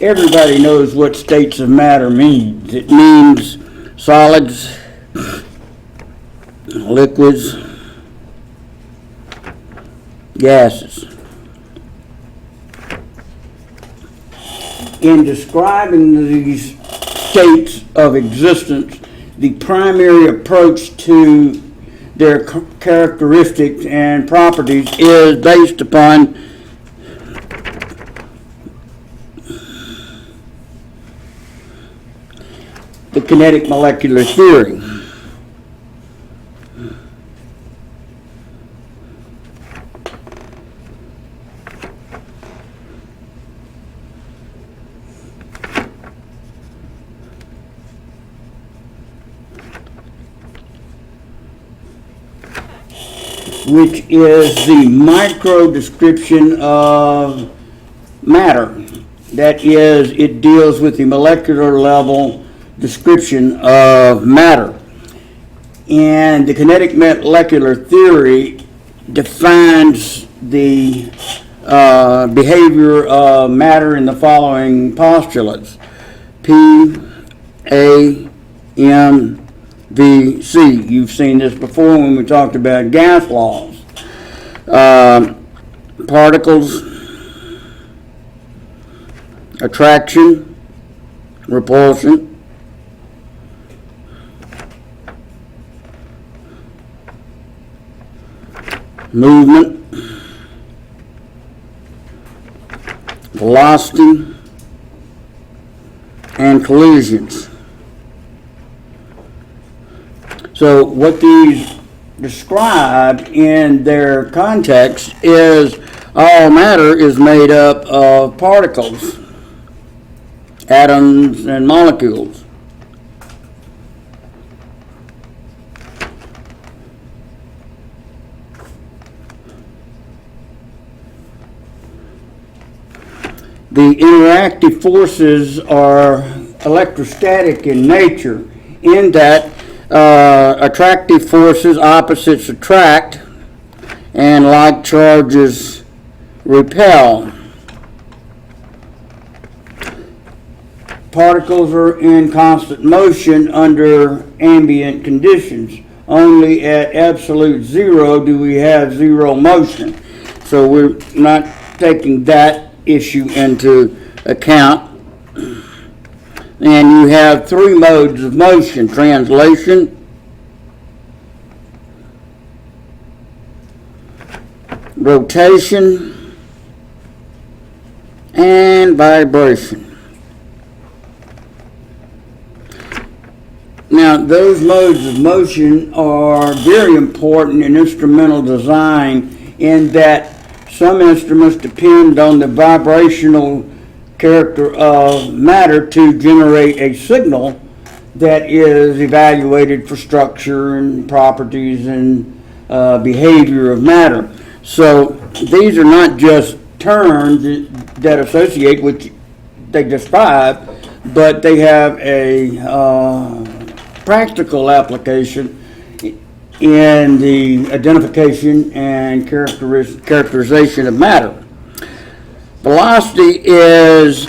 Everybody knows what states of matter means. It means solids, liquids, gases. In describing these states of existence, the primary approach to their characteristics and properties is based upon the kinetic molecular theory. Which is the micro description of matter. That is, it deals with the molecular level description of matter. And the kinetic molecular theory defines the behavior of matter in the following postulates: P, A, M, V, C. You've seen this before when we talked about gas laws. Particles, attraction, repulsion, movement, velocity, and collisions. So what these describe in their context is all matter is made up of particles, atoms, and molecules. The interactive forces are electrostatic in nature, in that attractive forces, opposites attract, and like charges repel. Particles are in constant motion under ambient conditions. Only at absolute zero do we have zero motion. So we're not taking that issue into account. And you have three modes of motion: translation, rotation, and vibration. Now, those modes of motion are very important in instrumental design, in that some instruments depend on the vibrational character of matter to generate a signal that is evaluated for structure and properties and behavior of matter. So these are not just terms that associate, which they describe, but they have a practical application in the identification and characterization of matter. Velocity is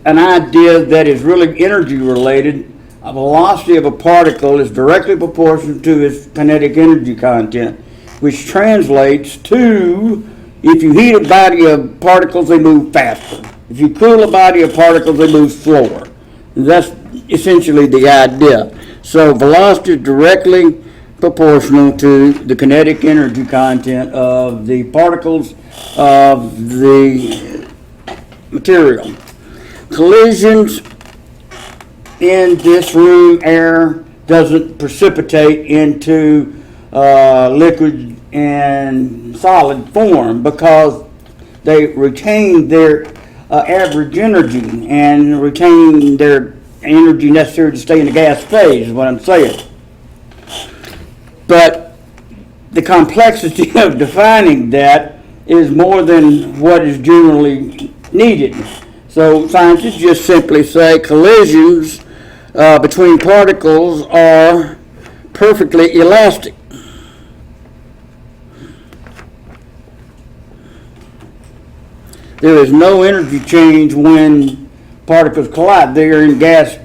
an idea that is really energy related. A velocity of a particle is directly proportional to its kinetic energy content, which translates to, if you heat a body of particles, they move faster. If you cool a body of particles, they move slower. That's essentially the idea. So velocity is directly proportional to the kinetic energy content of the particles of the material. Collisions in this room, air doesn't precipitate into liquid and solid form because they retain their average energy and retain their energy necessary to stay in the gas phase, is what I'm saying. But the complexity of defining that is more than what is generally needed. So scientists just simply say collisions between particles are perfectly elastic. There is no energy change when particles collide. They are in gas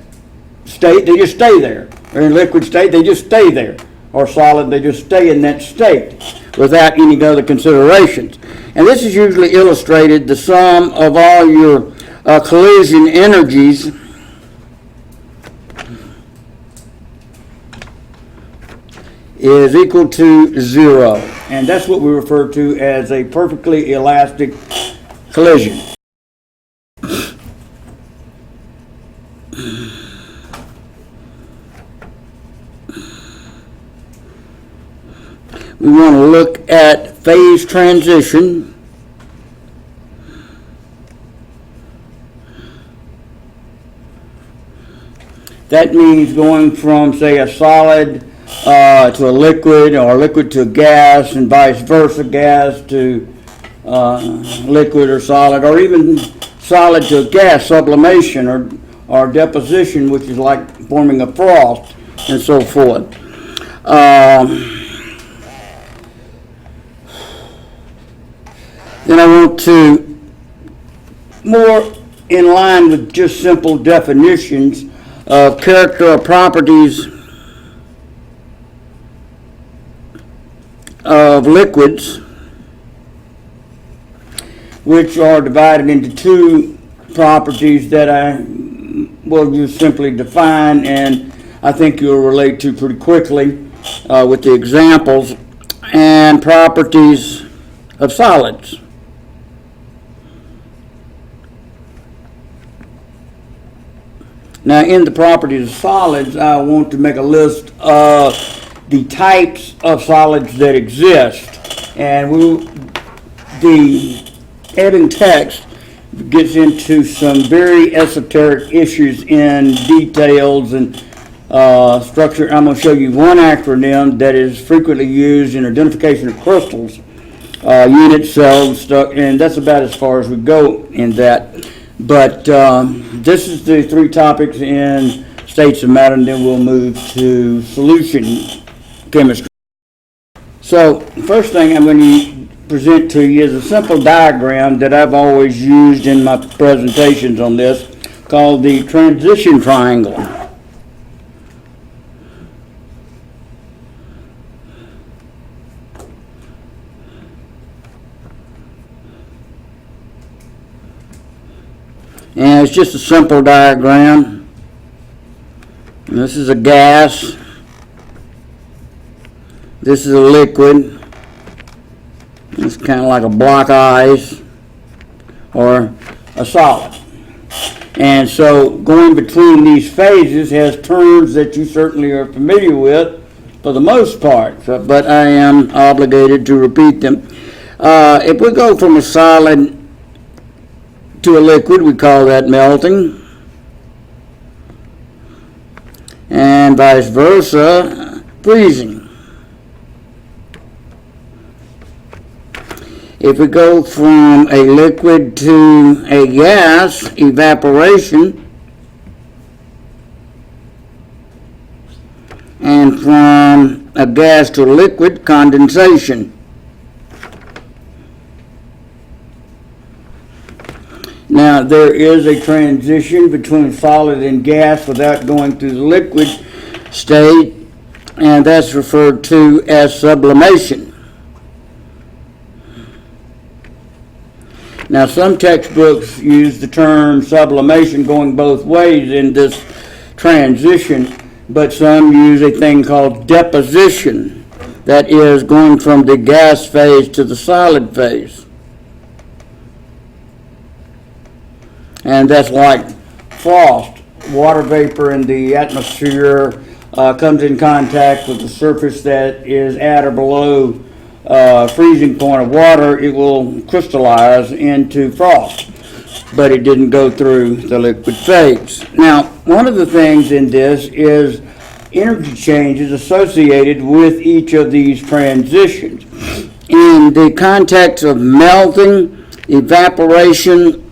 state, they just stay there. They're in liquid state, they just stay there. Or solid, they just stay in that state without any other considerations. And this is usually illustrated, the sum of all your collision energies is equal to 0. And that's what we refer to as a perfectly elastic collision. We want to look at phase transition. That means going from, say, a solid to a liquid, or liquid to a gas, and vice versa, gas to liquid or solid, or even solid to a gas, sublimation or deposition, which is like forming a frost, and so forth. Then I want to, more in line with just simple definitions of character or properties of liquids, which are divided into two properties that I will just simply define, and I think you'll relate to pretty quickly with the examples, and properties of solids. Now, in the properties of solids, I want to make a list of the types of solids that exist. And the heading text gets into some very esoteric issues in details and structure. I'm going to show you one acronym that is frequently used in identification of crystals, unit cells, stuff, and that's about as far as we go in that. But this is the three topics in states of matter, and then we'll move to solution chemistry. So, first thing I'm going to present to you is a simple diagram that I've always used in my presentations on this, called the transition triangle. And it's just a simple diagram. And this is a gas. This is a liquid. It's kind of like a block of ice or a solid. And so going between these phases has terms that you certainly are familiar with for the most part, but I am obligated to repeat them. If we go from a solid to a liquid, we call that melting, and vice versa, freezing. If we go from a liquid to a gas, evaporation, and from a gas to a liquid, condensation. Now, there is a transition between solid and gas without going through the liquid state, and that's referred to as sublimation. Now, some textbooks use the term sublimation going both ways in this transition, but some use a thing called deposition, that is going from the gas phase to the solid phase. And that's like frost. Water vapor in the atmosphere comes in contact with the surface that is at or below freezing point of water. It will crystallize into frost, but it didn't go through the liquid phase. Now, one of the things in this is energy changes associated with each of these transitions. In the context of melting, evaporation,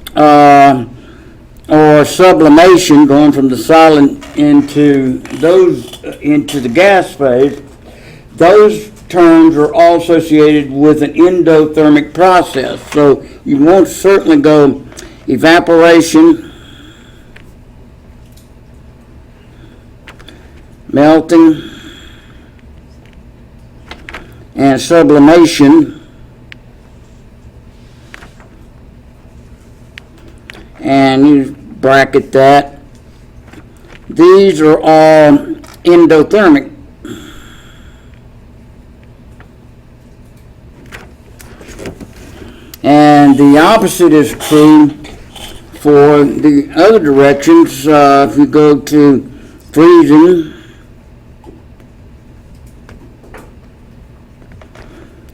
or sublimation, going from the solid into the gas phase, those terms are all associated with an endothermic process. So you won't certainly go evaporation, melting, and sublimation, and you bracket that. These are all endothermic. And the opposite is true for the other directions. If you go to freezing,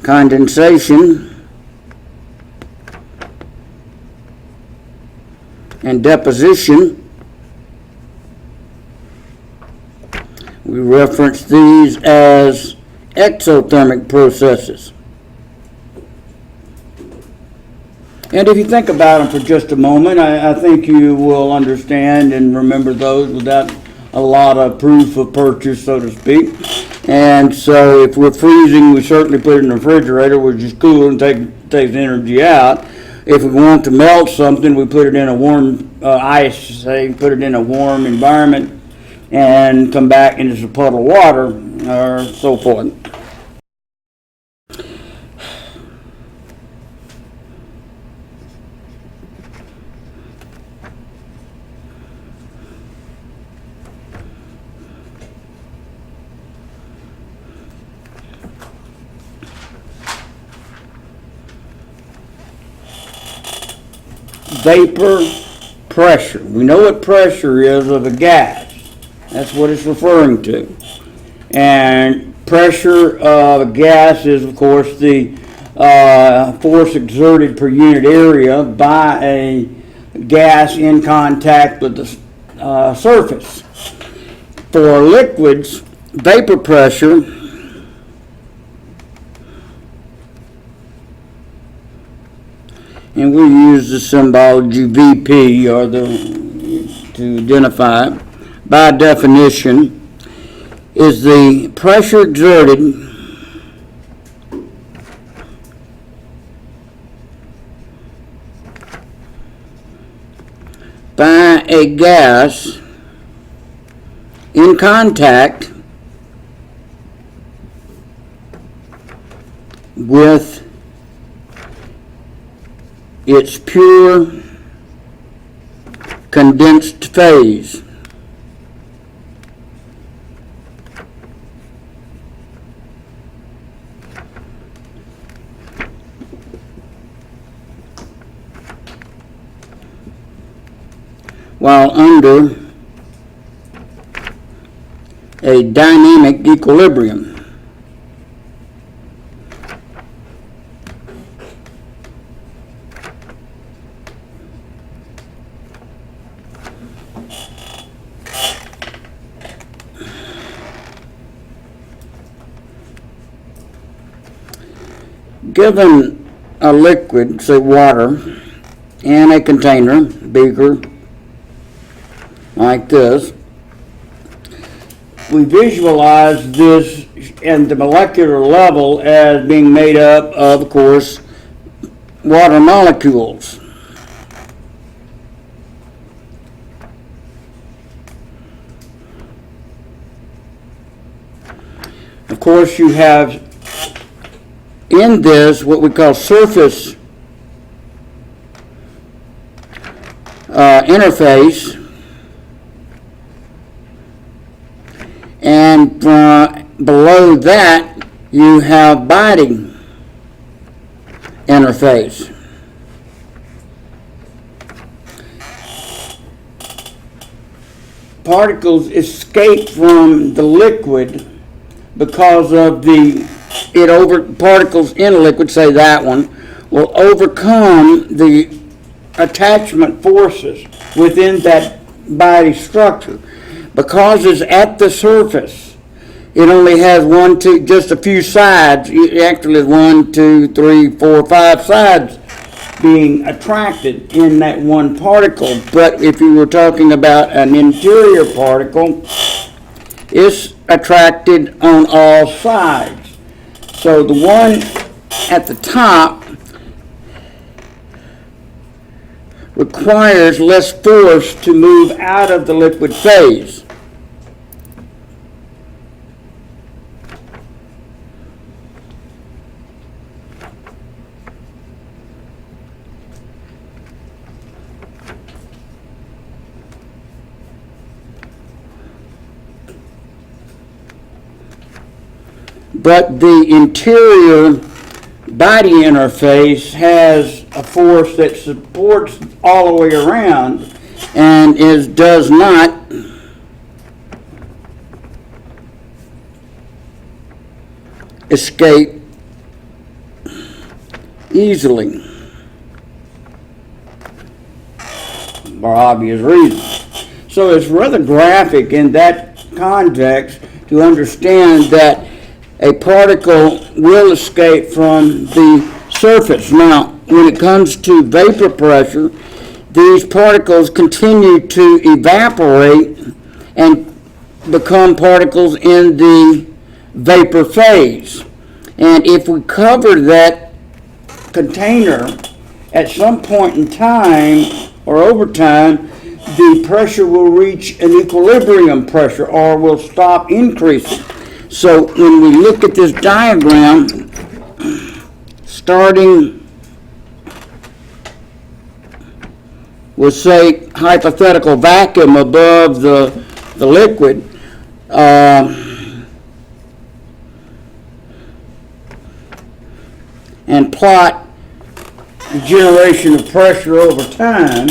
condensation, and deposition, we reference these as exothermic processes. And if you think about them for just a moment, I think you will understand and remember those without a lot of proof of purchase, so to speak. And so if we're freezing, we certainly put it in the refrigerator, which is cool and takes the energy out. If we want to melt something, we put it in a warm ice, say, put it in a warm environment, and come back and it's a puddle of water, or so forth. Vapor pressure. We know what pressure is of a gas. That's what it's referring to. And pressure of a gas is, of course, the force exerted per unit area by a gas in contact with the surface. For liquids, vapor pressure and we use the symbology VP to identify it. By definition, is the pressure exerted by a gas in contact with its pure condensed phase. While under a dynamic equilibrium. Given a liquid, say water, in a container, beaker, like this, we visualize this at the molecular level as being made up of course, water molecules. Of course, you have in this what we call surface interface, and below that you have body interface. Particles escape from the liquid because of particles in a liquid, say that one, will overcome the attachment forces within that body structure. Because it's at the surface, it only has just a few sides. It actually has 1, 2, 3, 4, 5 sides being attracted in that one particle. But if you were talking about an interior particle, it's attracted on all sides. So the one at the top requires less force to move out of the liquid phase. But the interior body interface has a force that supports all the way around and does not escape easily for obvious reasons. So it's rather graphic in that context to understand that a particle will escape from the surface. Now, when it comes to vapor pressure, these particles continue to evaporate and become particles in the vapor phase. And if we cover that container at some point in time or over time, the pressure will reach an equilibrium pressure or will stop increasing. So when we look at this diagram, starting with, say, hypothetical vacuum above the liquid, and plot the generation of pressure over time,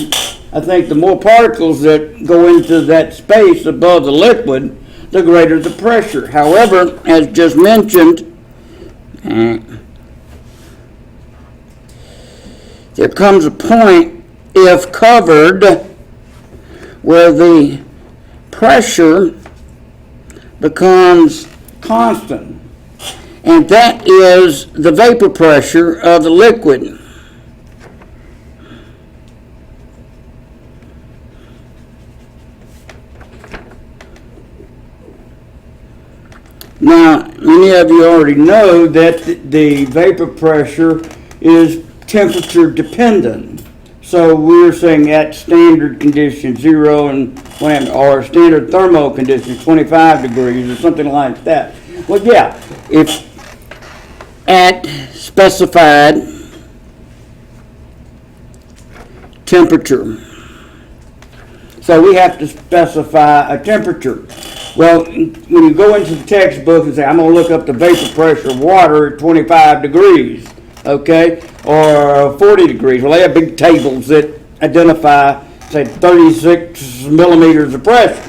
I think the more particles that go into that space above the liquid, the greater the pressure. However, as just mentioned, there comes a point, if covered, where the pressure becomes constant, and that is the vapor pressure of the liquid. Now, many of you already know that the vapor pressure is temperature dependent. So we're saying at standard conditions, 0 and or standard thermal conditions, 25 degrees or something like that. Well, yeah, if at specified temperature. So we have to specify a temperature. Well, when you go into the textbook and say, I'm going to look up the vapor pressure of water at 25 degrees, okay, or 40 degrees. Well, they have big tables that identify, say, 36 millimeters of pressure.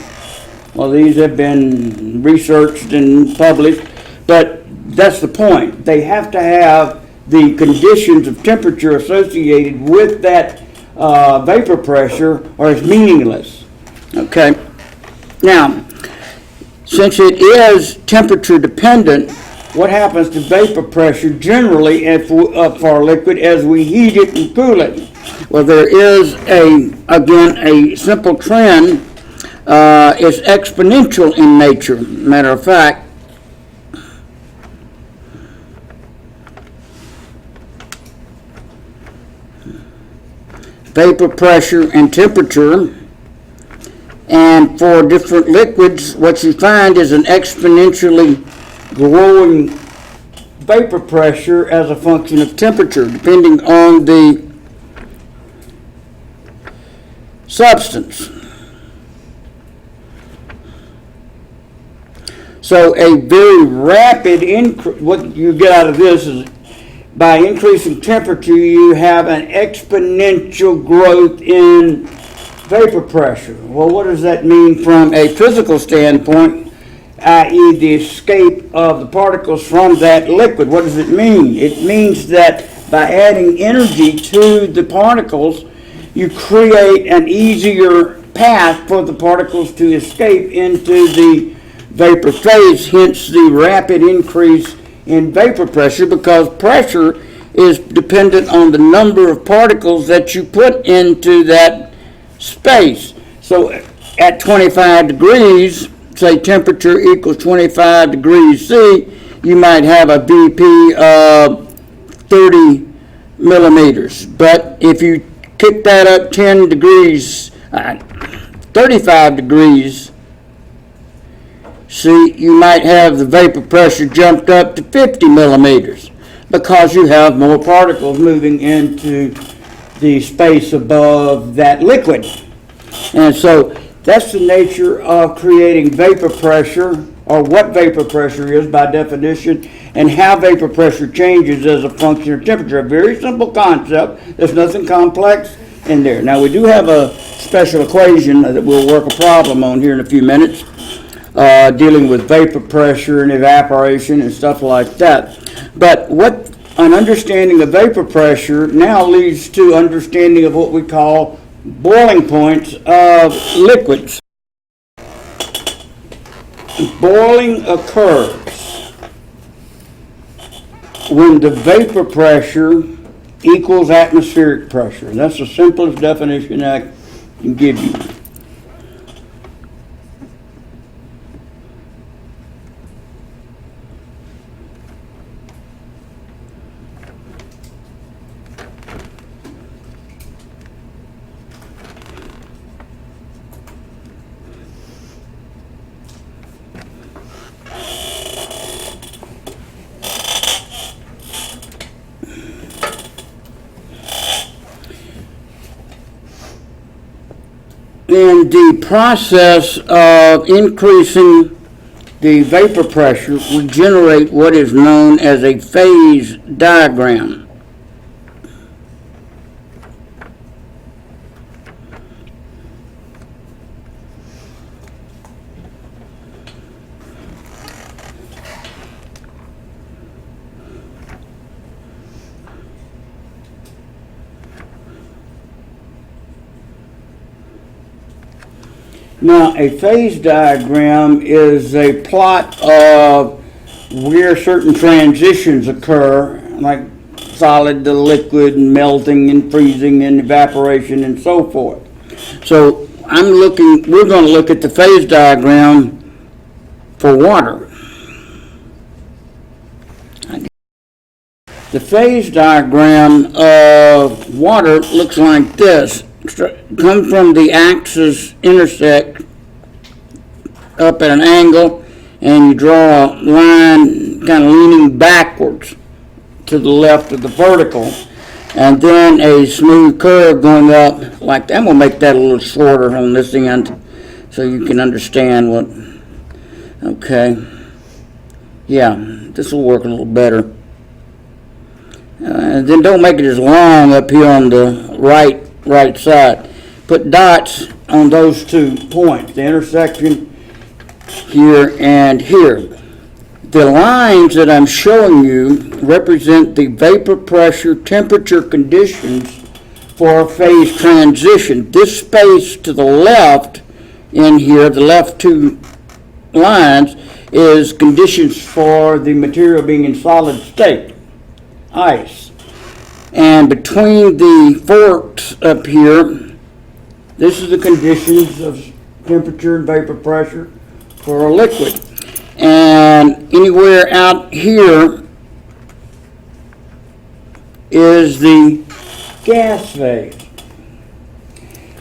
Well, these have been researched and published, but that's the point. They have to have the conditions of temperature associated with that vapor pressure, or it's meaningless. Okay. Now, since it is temperature dependent, what happens to vapor pressure generally for a liquid as we heat it and cool it? Well, there is again a simple trend. It's exponential in nature. Matter of fact, vapor pressure and temperature, and for different liquids, what you find is an exponentially growing vapor pressure as a function of temperature, depending on the substance. So a very rapid increase, what you get out of this is by increasing temperature, you have an exponential growth in vapor pressure. Well, what does that mean from a physical standpoint, i.e. the escape of the particles from that liquid? What does it mean? It means that by adding energy to the particles, you create an easier path for the particles to escape into the vapor phase, hence the rapid increase in vapor pressure, because pressure is dependent on the number of particles that you put into that space. So at 25 degrees, say temperature equals 25 degrees C, you might have a BP of 30 millimeters. But if you kick that up 10 degrees, 35 degrees C, you might have the vapor pressure jumped up to 50 millimeters because you have more particles moving into the space above that liquid. And so that's the nature of creating vapor pressure, or what vapor pressure is by definition, and how vapor pressure changes as a function of temperature. A very simple concept. There's nothing complex in there. Now, we do have a special equation that we'll work a problem on here in a few minutes, dealing with vapor pressure and evaporation and stuff like that. But what an understanding of vapor pressure now leads to understanding of what we call boiling points of liquids. Boiling occurs when the vapor pressure equals atmospheric pressure. And that's the simplest definition I can give you. In the process of increasing the vapor pressure, we generate what is known as a phase diagram. Now, a phase diagram is a plot of where certain transitions occur, like solid to liquid, and melting and freezing and evaporation and so forth. So we're going to look at the phase diagram for water. The phase diagram of water looks like this. Come from the axis, intersect up at an angle, and you draw a line kind of leaning backwards to the left of the vertical, and then a smooth curve going up like that. I'm going to make that a little shorter on this end so you can understand what. Okay. Yeah, this will work a little better. And then don't make it as long up here on the right side. Put dots on those 2 points, the intersection here and here. The lines that I'm showing you represent the vapor pressure temperature conditions for phase transition. This space to the left in here, the left 2 lines, is conditions for the material being in solid state, ice. And between the forks up here, this is the conditions of temperature and vapor pressure for a liquid. And anywhere out here is the gas phase.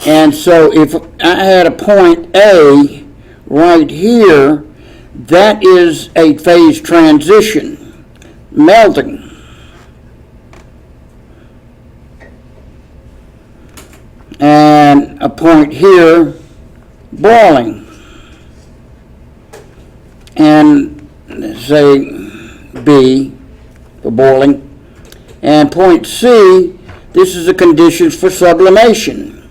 And so if I had a point A right here, that is a phase transition, melting. And a point here, boiling. And say B for boiling. And point C, this is the conditions for sublimation.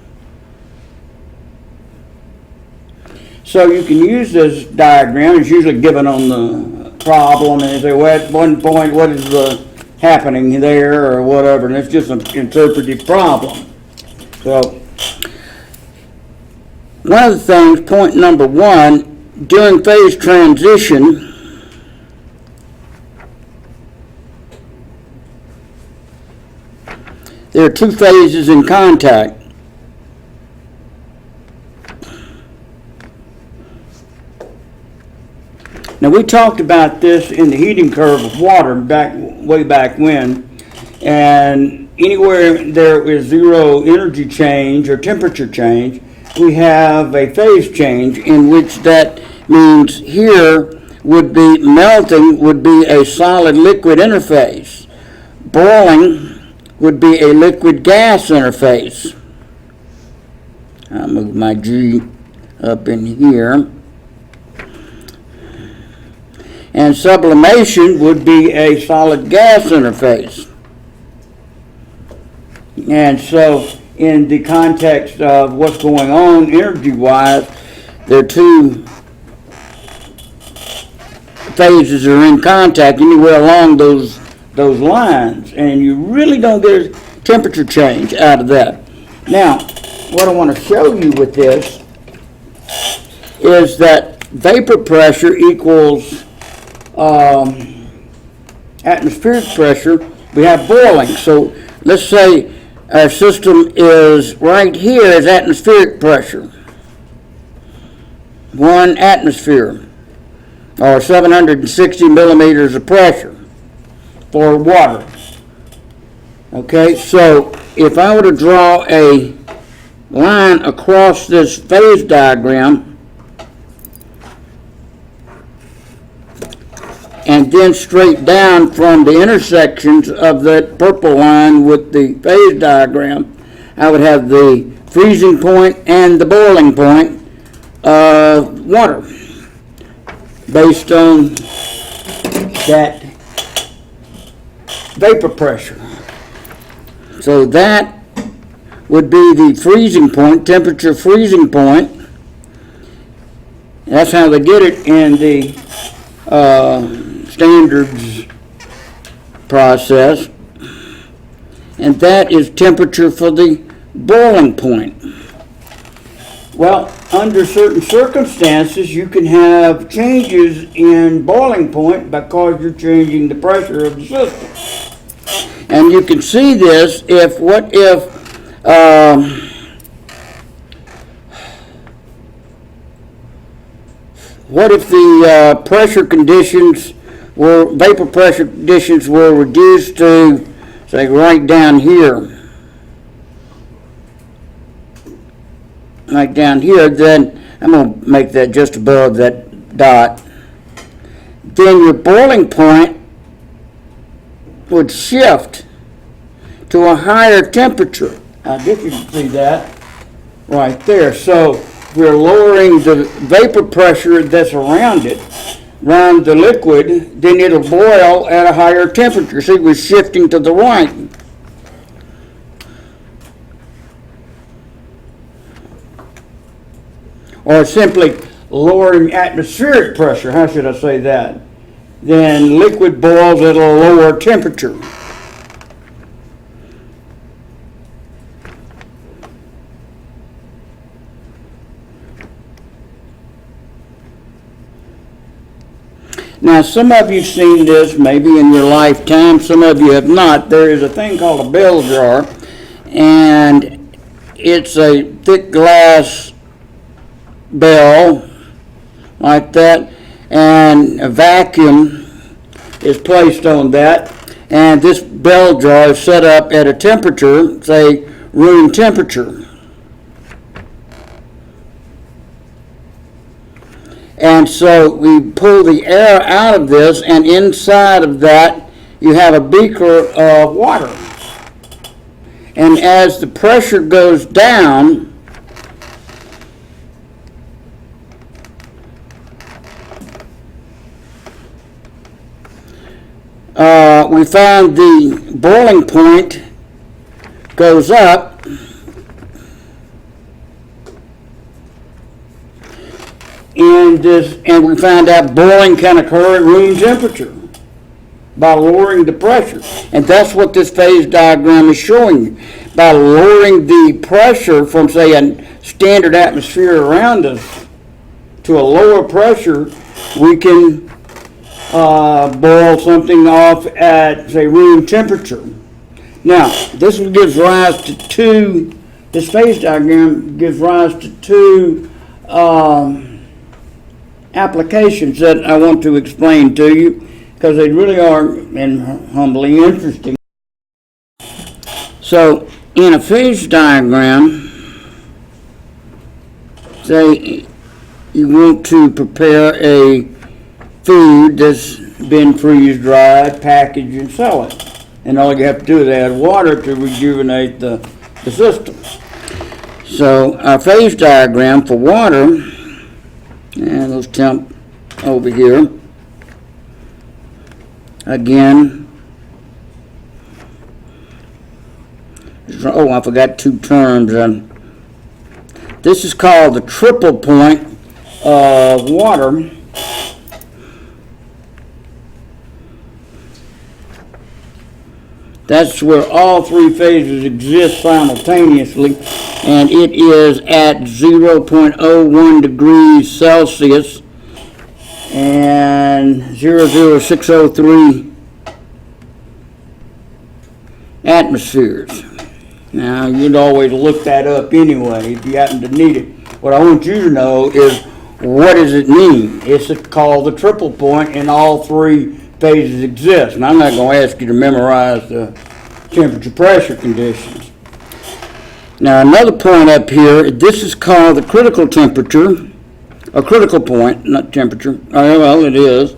So you can use this diagram. It's usually given on the problem, and they say, well, at one point, what is happening there or whatever, and it's just an interpretive problem. So one of the things, point number 1, during phase transition, there are two phases in contact. Now, we talked about this in the heating curve of water way back when, and anywhere there is zero energy change or temperature change, we have a phase change, in which that means here would be melting would be a solid liquid interface. Boiling would be a liquid gas interface. I'll move my G up in here. And sublimation would be a solid gas interface. And so, in the context of what's going on energy-wise, there are two phases are in contact anywhere along those lines, and you really don't get a temperature change out of that. Now, what I want to show you with this is that vapor pressure equals atmospheric pressure. We have boiling. So let's say our system is right here is atmospheric pressure. 1 atmosphere, or 760 millimeters of pressure for water. Okay, so if I were to draw a line across this phase diagram, and then straight down from the intersections of that purple line with the phase diagram, I would have the freezing point and the boiling point of water based on that vapor pressure. So that would be the freezing point, temperature freezing point. That's how they get it in the standards process, and that is temperature for the boiling point. Well, under certain circumstances, you can have changes in boiling point because you're changing the pressure of the system. And you can see this if the pressure conditions vapor pressure conditions were reduced to, say, right down here. Right down here, then I'm going to make that just above that dot. Then your boiling point would shift to a higher temperature. I guess you can see that right there. So we're lowering the vapor pressure that's around it, around the liquid, then it'll boil at a higher temperature. See, we're shifting to the right. Or simply lowering atmospheric pressure, how should I say that? Then liquid boils at a lower temperature. Now, some of you have seen this maybe in your lifetime, some of you have not. There is a thing called a bell jar, and it's a thick glass bell like that, and a vacuum is placed on that, and this bell jar is set up at a temperature, say room temperature. And so we pull the air out of this, and inside of that you have a beaker of water. And as the pressure goes down, we found the boiling point goes up, and we found out boiling can occur at room temperature by lowering the pressure. And that's what this phase diagram is showing you. By lowering the pressure from, say, a standard atmosphere around us to a lower pressure, we can boil something off at, say, room temperature. Now, this one gives rise to two, this phase diagram gives rise to two applications that I want to explain to you, because they really are humbly interesting. So, in a phase diagram, say you want to prepare a food that's been freeze-dried, packaged, and sell it. And all you have to do is add water to rejuvenate the system. So our phase diagram for water, and let's jump over here. Again, I forgot two terms. This is called the triple point of water. That's where all three phases exist simultaneously, and it is at 0.01 degrees Celsius and 00603 atmospheres. Now, you'd always look that up anyway if you happen to need it. What I want you to know is, what does it mean? It's called the triple point, and all three phases exist. And I'm not going to ask you to memorize the temperature pressure conditions. Now, another point up here, this is called the critical temperature, a critical point, not temperature. Oh, well, it is.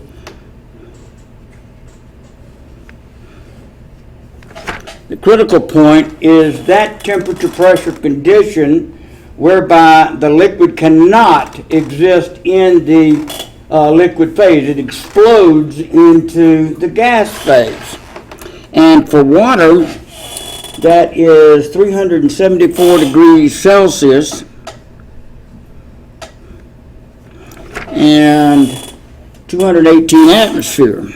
The critical point is that temperature pressure condition whereby the liquid cannot exist in the liquid phase. It explodes into the gas phase. And for water, that is 374 degrees Celsius and 218 atmosphere.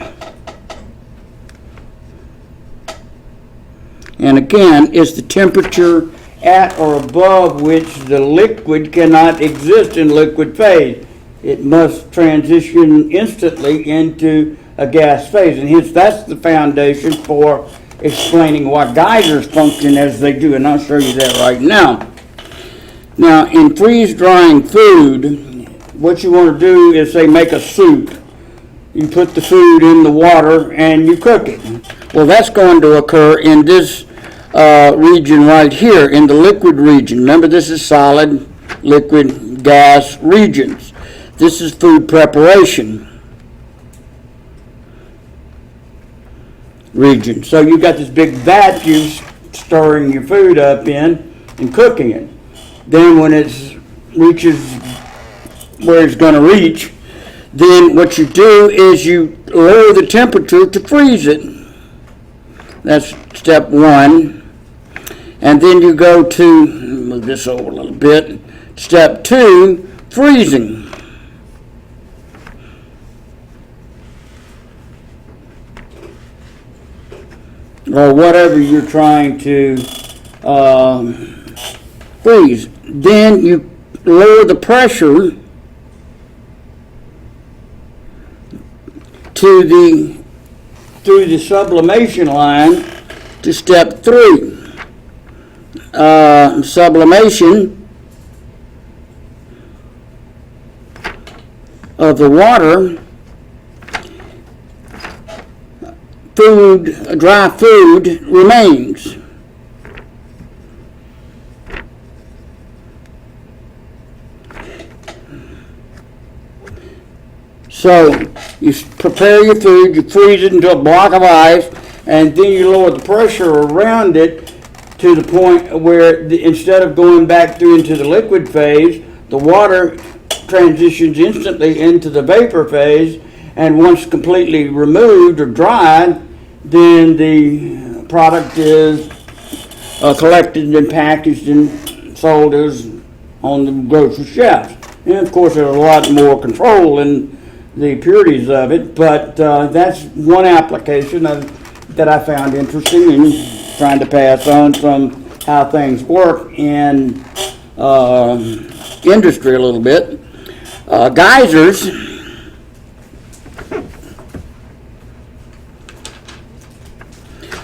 And again, it's the temperature at or above which the liquid cannot exist in liquid phase. It must transition instantly into a gas phase, and hence that's the foundation for explaining why geysers function as they do, and I'll show you that right now. Now, in freeze-drying food, what you want to do is, say, make a soup. You put the food in the water and you cook it. Well, that's going to occur in this region right here, in the liquid region. Remember, this is solid, liquid, gas regions. This is food preparation region. So you've got this big vat you're stirring your food up in and cooking it. Then when it reaches where it's going to reach, then what you do is you lower the temperature to freeze it. That's step one. And then you go to, move this over a little bit, step two, freezing. Or whatever you're trying to freeze. Then you lower the pressure through the sublimation line to step three. Sublimation of the water, dry food remains. So you prepare your food, you freeze it into a block of ice, and then you lower the pressure around it to the point where instead of going back through into the liquid phase, the water transitions instantly into the vapor phase, and once completely removed or dried, then the product is collected and packaged and sold as on the grocery shelves. And of course, there's a lot more control in the purities of it, but that's one application that I found interesting in trying to pass on from how things work in industry a little bit. Geysers,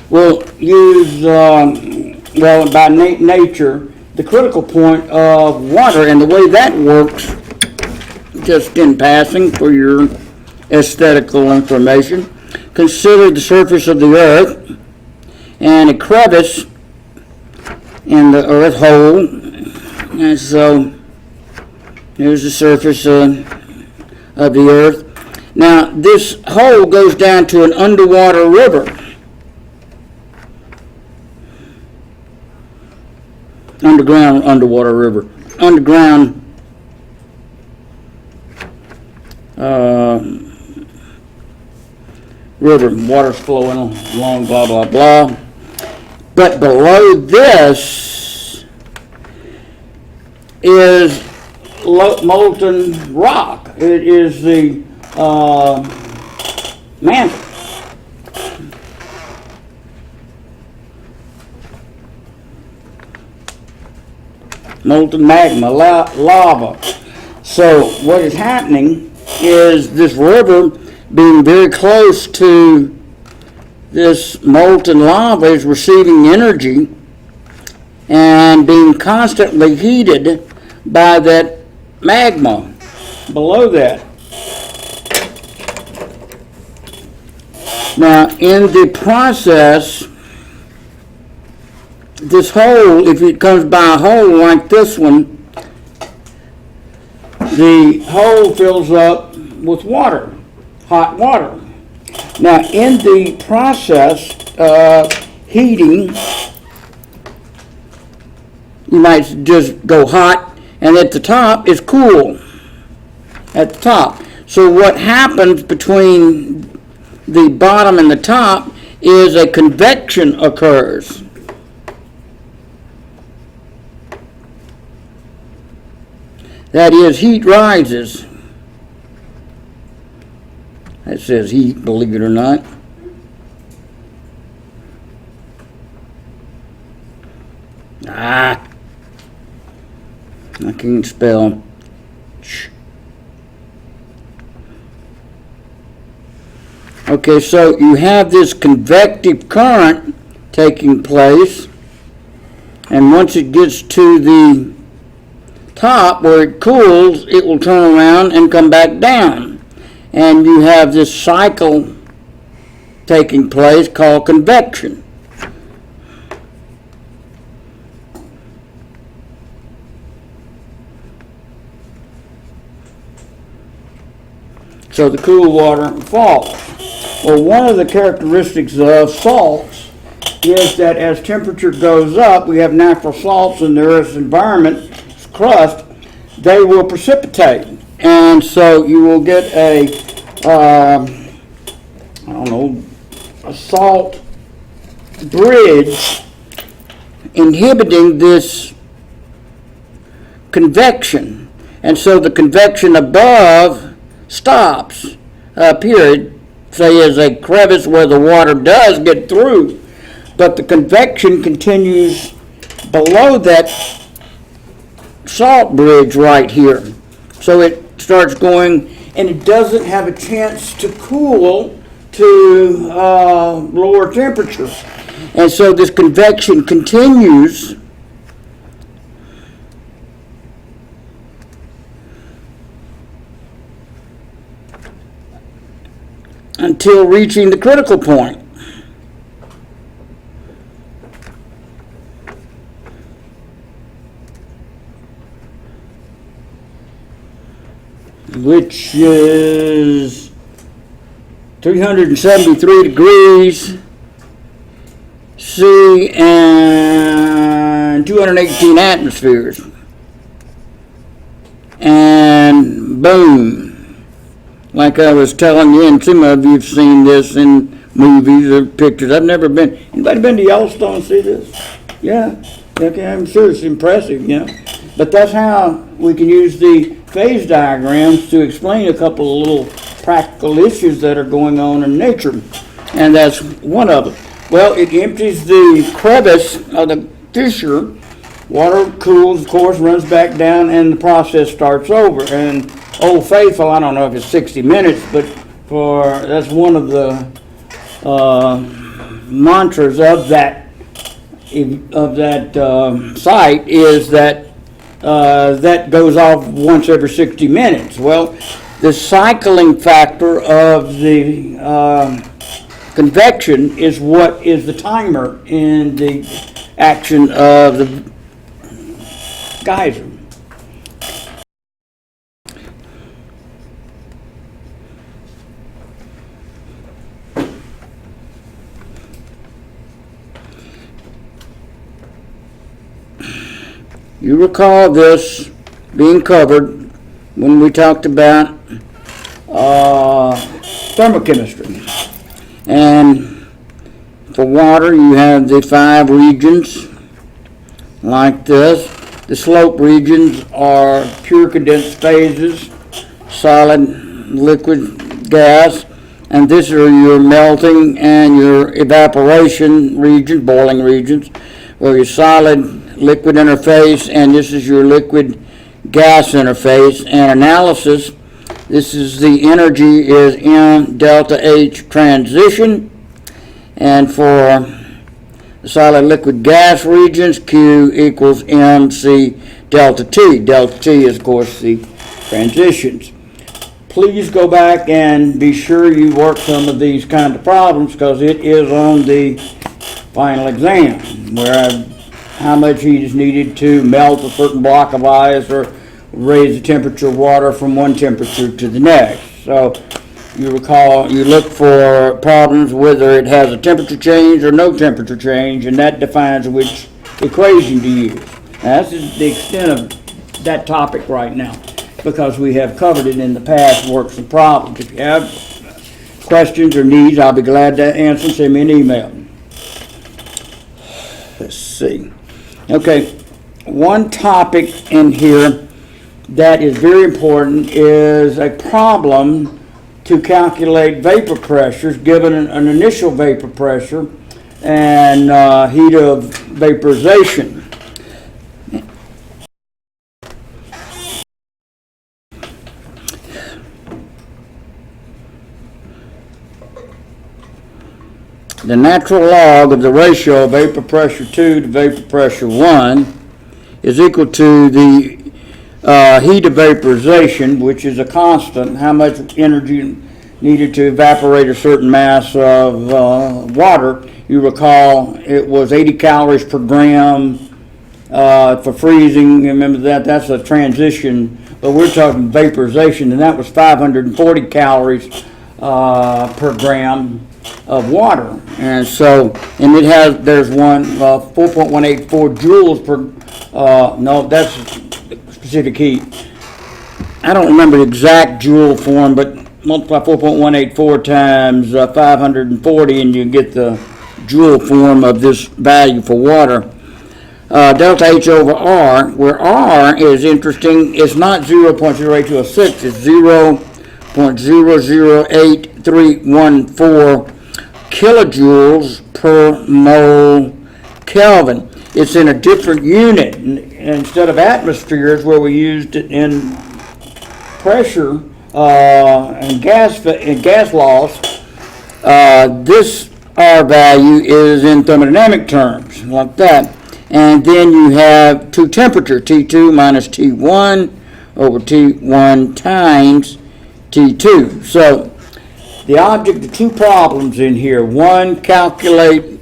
well, use, well, by nature, the critical point of water, and the way that works, just in passing for your aesthetical information, consider the surface of the earth and a crevice in the earth hole. And so here's the surface of the earth. Now this hole goes down to an underwater river. Underwater river. Underground river. Water's flowing along, blah, blah, blah. But below this is molten rock. It is the mantle. Molten magma, lava. So what is happening is this river being very close to this molten lava is receiving energy and being constantly heated by that magma below that. Now in the process, this hole, if it comes by a hole like this one, the hole fills up with water, hot water. Now in the process of heating, you might just go hot, and at the top is cool at the top. So what happens between the bottom and the top is a convection occurs. That is, heat rises. That says heat, believe it or not. I can't spell. Okay, so you have this convective current taking place, and once it gets to the top where it cools, it will turn around and come back down. And you have this cycle taking place called convection. So the cool water falls. Well, one of the characteristics of salts is that as temperature goes up, we have natural salts in the Earth's environment, crust, they will precipitate. And so you will get a salt bridge inhibiting this convection. And so the convection above stops up here, say as a crevice where the water does get through, but the convection continues below that salt bridge right here. So it starts going, and it doesn't have a chance to cool to lower temperatures. And so this convection continues until reaching the critical point. Which is 373 degrees C and 218 atmospheres. And boom, like I was telling you, and some of you have seen this in movies or pictures. I've never been. Anybody been to Yellowstone and see this? Yeah. Okay, I'm sure it's impressive, you know. But that's how we can use the phase diagrams to explain a couple of little practical issues that are going on in nature. And that's one of them. Well, it empties the crevice of the fissure. Water cools, of course, runs back down, and the process starts over. And Old Faithful, I don't know if it's 60 minutes, but that's one of the mantras of that site is that that goes off once every 60 minutes. Well, the cycling factor of the convection is what is the timer in the action of the geyser. You recall this being covered when we talked about thermochemistry. And for water, you have the 5 regions like this. The slope regions are pure condensed phases, solid, liquid, gas, and these are your melting and your evaporation regions, boiling regions, where your solid liquid interface, and this is your liquid gas interface. And analysis, this is the energy is M delta H transition, and for the solid liquid gas regions, Q equals MC delta T. Delta T is, of course, the transitions. Please go back and be sure you work some of these kind of problems, because it is on the final exam, where how much heat is needed to melt a certain block of ice or raise the temperature of water from one temperature to the next. So you recall, you look for problems whether it has a temperature change or no temperature change, and that defines which equation to use. Now, that's the extent of that topic right now, because we have covered it in the past, worked some problems. If you have questions or needs, I'll be glad to answer. Send me an email. Let's see. Okay, one topic in here that is very important is a problem to calculate vapor pressures given an initial vapor pressure and heat of vaporization. The natural log of the ratio of vapor pressure 2 to vapor pressure 1 is equal to the heat of vaporization, which is a constant, how much energy needed to evaporate a certain mass of water. You recall it was 80 calories per gram for freezing. Remember that's a transition, but we're talking vaporization, and that was 540 calories per gram of water. And so, and there's one 4.184 joules per, no, that's specific heat. I don't remember the exact joule form, but multiply 4.184 times 540 and you get the joule form of this value for water. Delta H over R, where R is interesting, it's not 0.0826, it's 0.008314 kilojoules per mole Kelvin. It's in a different unit. Instead of atmospheres, where we used it in pressure and gas loss, this R value is in thermodynamic terms, like that. And then you have two temperature, T2 minus T1 over T1 times T2. So the object of two problems in here. One, calculate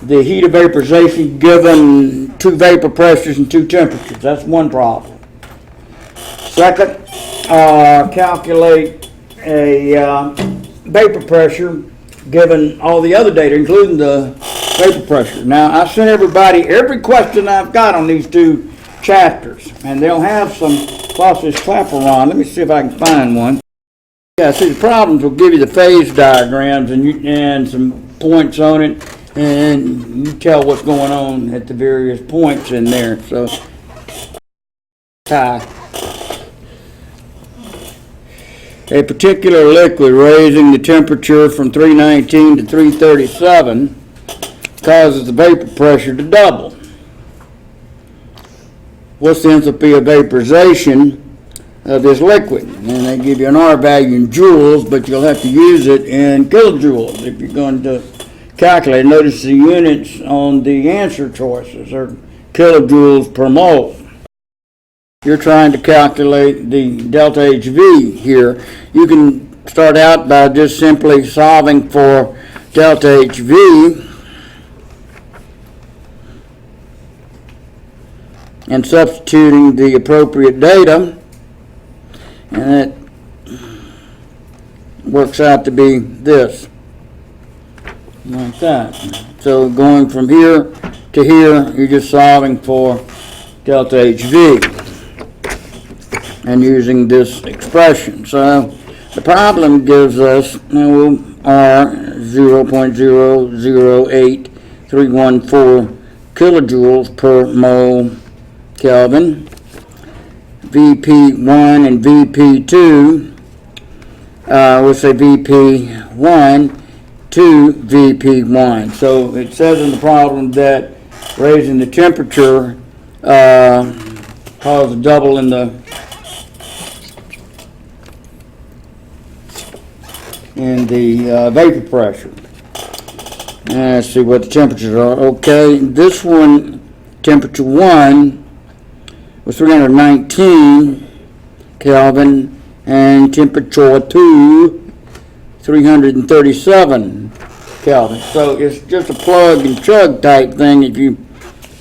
the heat of vaporization given two vapor pressures and two temperatures. That's one problem. Second, calculate a vapor pressure given all the other data, including the vapor pressure. Now, I sent everybody every question I've got on these two chapters, and they'll have some phosphorus clapeyron. Let me see if I can find one. Yeah, see, the problems will give you the phase diagrams and some points on it, and you tell what's going on at the various points in there. So, a particular liquid raising the temperature from 319 to 337 causes the vapor pressure to double. What's the enthalpy of vaporization of this liquid? And they give you an R value in joules, but you'll have to use it in kilojoules if you're going to calculate. Notice the units on the answer choices are kilojoules per mole. You're trying to calculate the delta HV here. You can start out by just simply solving for delta HV and substituting the appropriate data, and it works out to be this, like that. So going from here to here, you're just solving for delta HV and using this expression. So the problem gives us R 0.008314 kilojoules per mole Kelvin. VP1 and VP2, we'll say VP1 to VP1. So it says in the problem that raising the temperature causes a double in the vapor pressure. Let's see what the temperatures are. Okay, this one, temperature 1 was 319 Kelvin, and temperature 2, 337 Kelvin. So it's just a plug and chug type thing if you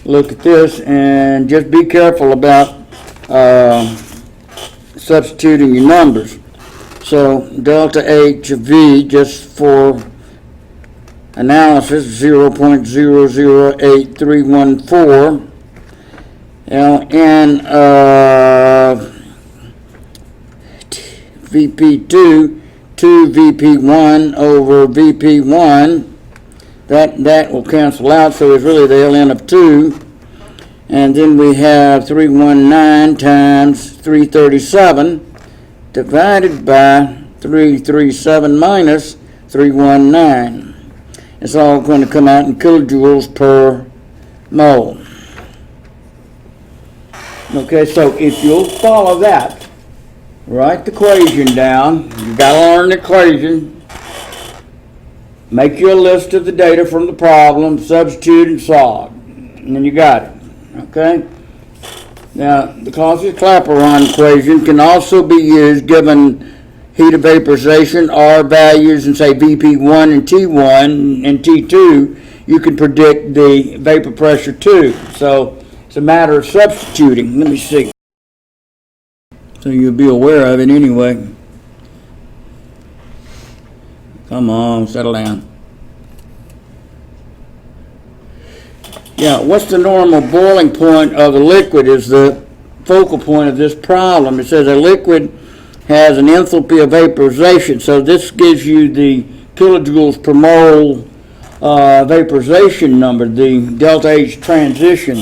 look at this, and just be careful about substituting your numbers. So delta HV, just for analysis, 0.008314. Ln of VP2 to VP1 over VP1. That will cancel out, so it's really the ln of 2. And then we have 319 times 337 divided by 337 minus 319. It's all going to come out in kilojoules per mole. Okay, so if you'll follow that, write the equation down. You got to learn the equation. Make you a list of the data from the problem, substitute and solve, and then you got it. Okay. Now, the Clausius-Clapeyron equation can also be used given heat of vaporization, R values, and say VP1 and T1 and T2. You can predict the vapor pressure too. So it's a matter of substituting. Let me see. So you'll be aware of it anyway. Come on, settle down. Yeah, what's the normal boiling point of a liquid is the focal point of this problem. It says a liquid has an enthalpy of vaporization. So this gives you the kilojoules per mole vaporization number, the delta H transition.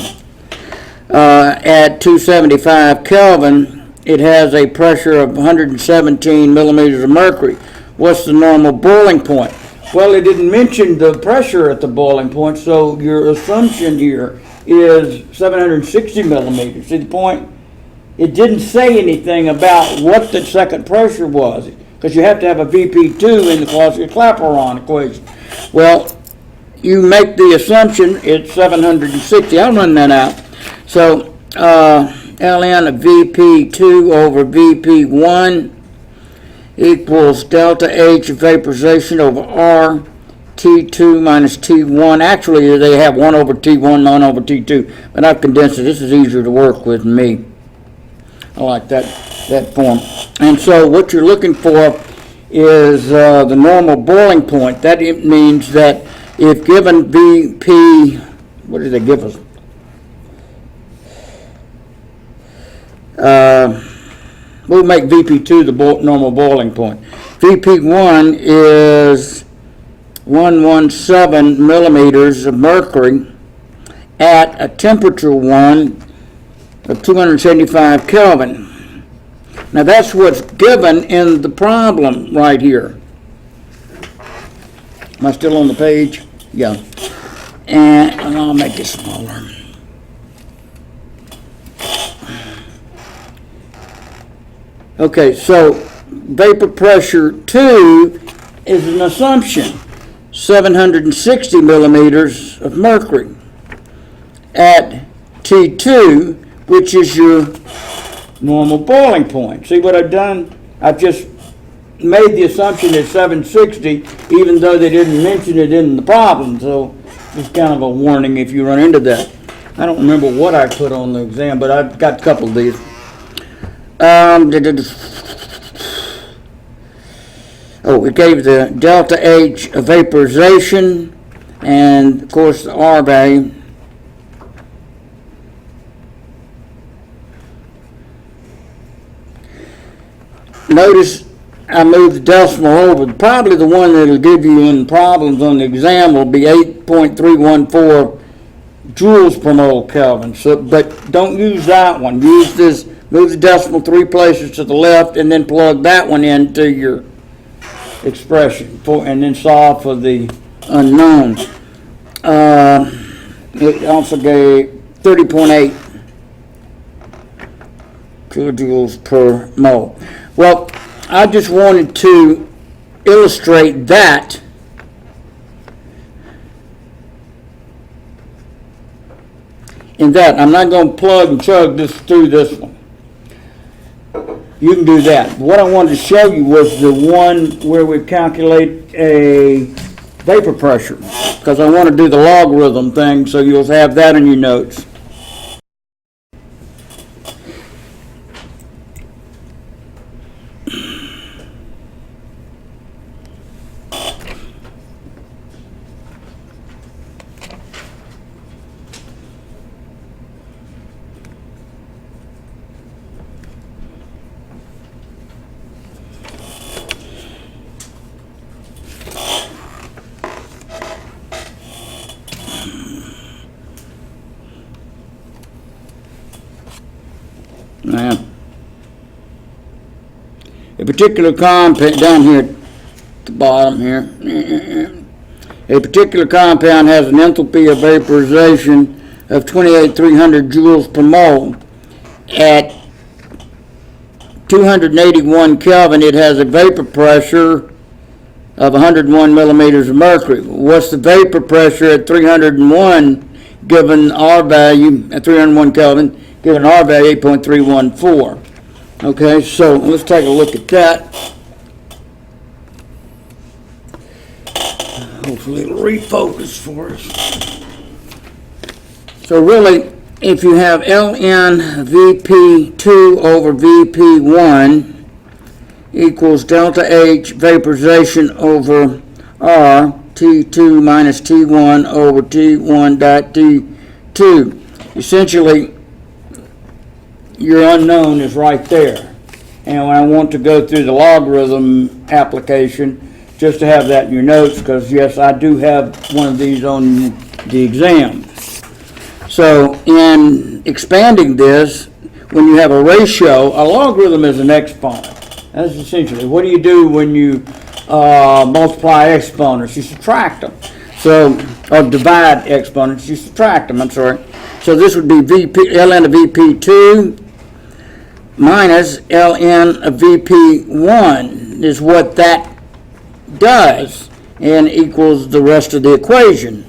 At 275 Kelvin, it has a pressure of 117 millimeters of mercury. What's the normal boiling point? Well, it didn't mention the pressure at the boiling point, so your assumption here is 760 millimeters. See the point? It didn't say anything about what the second pressure was, because you have to have a VP2 in the Clausius-Clapeyron equation. Well, you make the assumption it's 760. I'll run that out. So ln of VP2 over VP1 equals delta H vaporization over R T2 minus T1. Actually, they have 1 over T1, 1 over T2, but I've condensed it. This is easier to work with than me. I like that form. And so what you're looking for is the normal boiling point. That it means that if given VP, what did they give us? We'll make VP2 the normal boiling point. VP1 is 117 millimeters of mercury at a temperature 1 of 275 Kelvin. Now that's what's given in the problem right here. Am I still on the page? Yeah. And I'll make it smaller. Okay, so vapor pressure 2 is an assumption. 760 millimeters of mercury at T2, which is your normal boiling point. See what I've done? I've just made the assumption it's 760, even though they didn't mention it in the problem. So it's kind of a warning if you run into that. I don't remember what I put on the exam, but I've got a couple of these. It gave the delta H a vaporization, and of course the R value. Notice I moved the decimal over. Probably the one that will give you in problems on the exam will be 8.314 joules per mole Kelvin. So, but don't use that one. Use this. Move the decimal 3 places to the left, and then plug that one into your expression, and then solve for the unknown. It also gave 30.8 kilojoules per mole. Well, I just wanted to illustrate that in that. I'm not going to plug and chug this through this one. You can do that. What I wanted to show you was the one where we calculate a vapor pressure, because I want to do the logarithm thing, so you'll have that in your notes. Now, a particular compound down here at the bottom here, a particular compound has an enthalpy of vaporization of 28,300 joules per mole. At 281 Kelvin, it has a vapor pressure of 101 millimeters of mercury. What's the vapor pressure at 301 given R value at 301 Kelvin? Given R value 8.314. Okay, so let's take a look at that. Hopefully it'll refocus for us. So really, if you have ln VP2 over VP1 equals delta H vaporization over R, T2 minus T1 over T1 dot T2. Essentially, your unknown is right there. And when I want to go through the logarithm application, just to have that in your notes, because yes, I do have one of these on the exam. So in expanding this, when you have a ratio, a logarithm is an exponent. That's essentially, what do you do when you multiply exponents? You subtract them. So, or divide exponents, you subtract them, I'm sorry. So this would be ln of VP2 minus ln of VP1 is what that does, and equals the rest of the equation.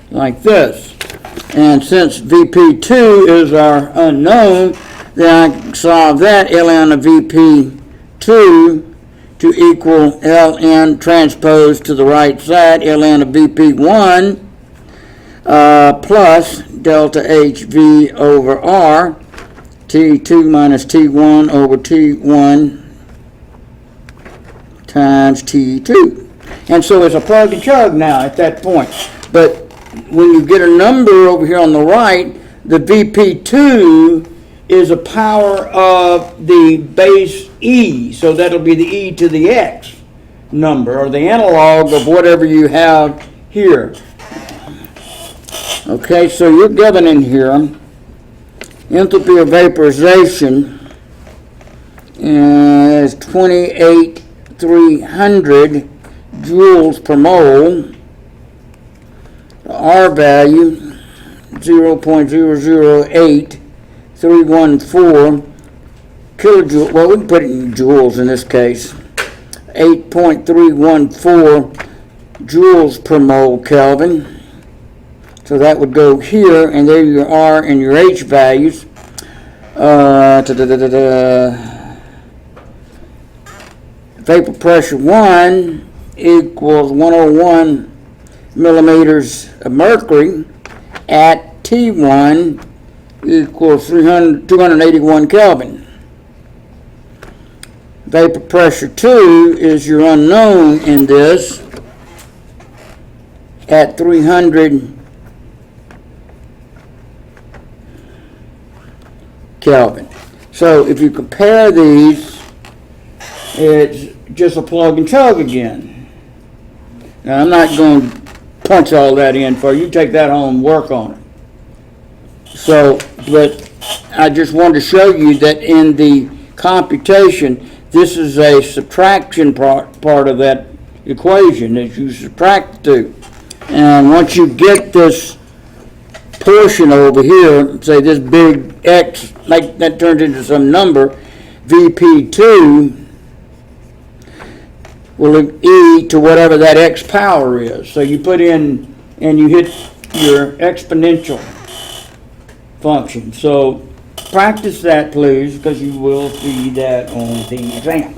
Like this. And since VP2 is our unknown, then I can solve that ln of VP2 to equal ln transposed to the right side, ln of VP1 plus delta HV over R, T2 minus T1 over T1 times T2. And so it's a plug and chug now at that point. But when you get a number over here on the right, the VP2 is a power of the base E, so that'll be the E to the X number, or the analog of whatever you have here. Okay, so you're given in here enthalpy of vaporization is 28,300 joules per mole. The R value 0.008314 kilojoule, well, we can put it in joules in this case, 8.314 joules per mole Kelvin. So that would go here, and there you are in your H values. Vapor pressure 1 equals 101 millimeters of mercury at T1 equals 281 Kelvin. Vapor pressure 2 is your unknown in this at 300 Kelvin. So if you compare these, it's just a plug and chug again. Now I'm not going to punch all that in for you. Take that home and work on it. So, but I just wanted to show you that in the computation, this is a subtraction part of that equation that you subtract to. And once you get this portion over here, say this big X, like that turns into some number, VP2 will E to whatever that X power is. So you put in and you hit your exponential function. So practice that, please, because you will see that on the exam.